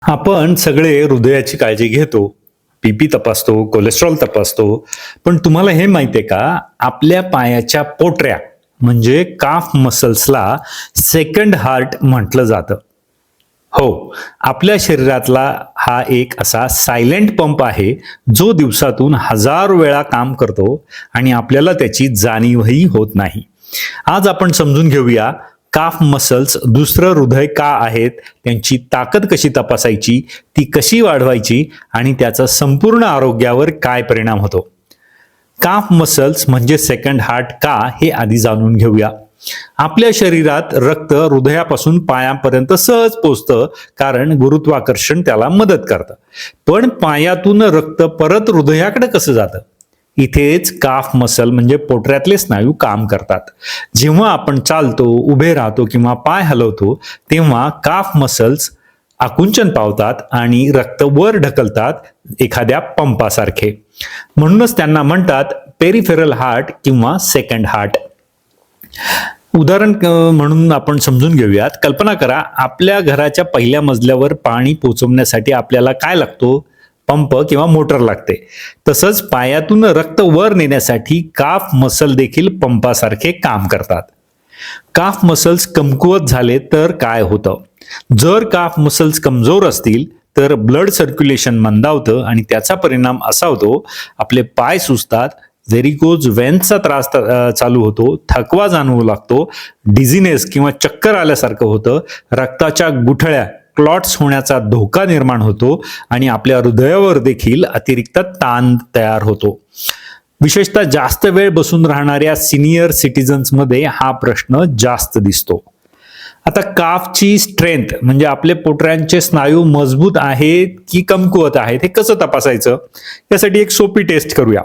आपण सगळे हृदयाची काळजी घेतो, बीपी तपासतो, कोलेस्ट्रॉल तपासतो. पण तुम्हाला हे माहितीये का, आपल्या पायाच्या पोटऱ्या म्हणजे काफ मसल्सला सेकंड हार्ट म्हटलं जातं. हो, आपल्या शरीरातला हा एक असा सायलेंट पंप आहे, जो दिवसातून हजारो वेळा काम करतो आणि आपल्याला त्याची जाणीवही होत नाही. आज आपण समजून घेऊया काफ मसल्स दुसरं हृदय का आहेत, त्यांची ताकद कशी तपासायची, ती कशी वाढवायची आणि त्याचा संपूर्ण आरोग्यावर काय परिणाम होतो. काफ मसल्स म्हणजे सेकंड हार्ट का, हे आधी जाणून घेऊया. आपल्या शरीरात रक्त हृदयापासून पायापर्यंत सहज पोचतं, कारण गुरुत्वाकर्षण त्याला मदत करतं. पण पायातून रक्त परत हृदयाकडे कसं जातं? इथेच काफ मसल म्हणजे पोटऱ्यातले स्नायू काम करतात. जेव्हा आपण चालतो, उभे राहतो किंवा पाय हलवतो, तेव्हा काफ मसल्स आकुंचन पावतात आणि रक्त वर ढकलतात, एखाद्या पंपासारखे. म्हणूनच त्यांना म्हणतात पेरिफेरल हार्ट किंवा सेकंड हार्ट. उदाहरण म्हणून आपण समजून घेऊयात. कल्पना करा, आपल्या घराच्या पहिल्या मजल्यावर पाणी पोहोचवण्यासाठी आपल्याला काय लागतो? पंप किंवा मोटर लागते. तसंच पायातून रक्त वर नेण्यासाठी काफ मसल देखील पंपासारखे काम करतात. काफ मसल्स कमकुवत झाले तर काय होतं? जर काफ मसल्स कमजोर असतील तर ब्लड सर्क्युलेशन मंदावतं आणि त्याचा परिणाम असा होतो, आपले पाय सुजतात, व्हेरिकोज वेन्सचा त्रास चालू होतो, थकवा जाणवू लागतो, डिझिनेस किंवा चक्कर आल्यासारखं होतं, रक्ताच्या गुठळ्या क्लॉट्स होण्याचा धोका निर्माण होतो आणि आपल्या हृदयावर देखील अतिरिक्त ताण तयार होतो. विशेषतः जास्त वेळ बसून राहणाऱ्या सिनियर सिटीजन्समध्ये हा प्रश्न जास्त दिसतो. आता काफची स्ट्रेंथ म्हणजे आपले पोटऱ्यांचे स्नायू मजबूत आहेत की कमकुवत आहेत, हे कसं तपासायचं? यासाठी एक सोपी टेस्ट करूया.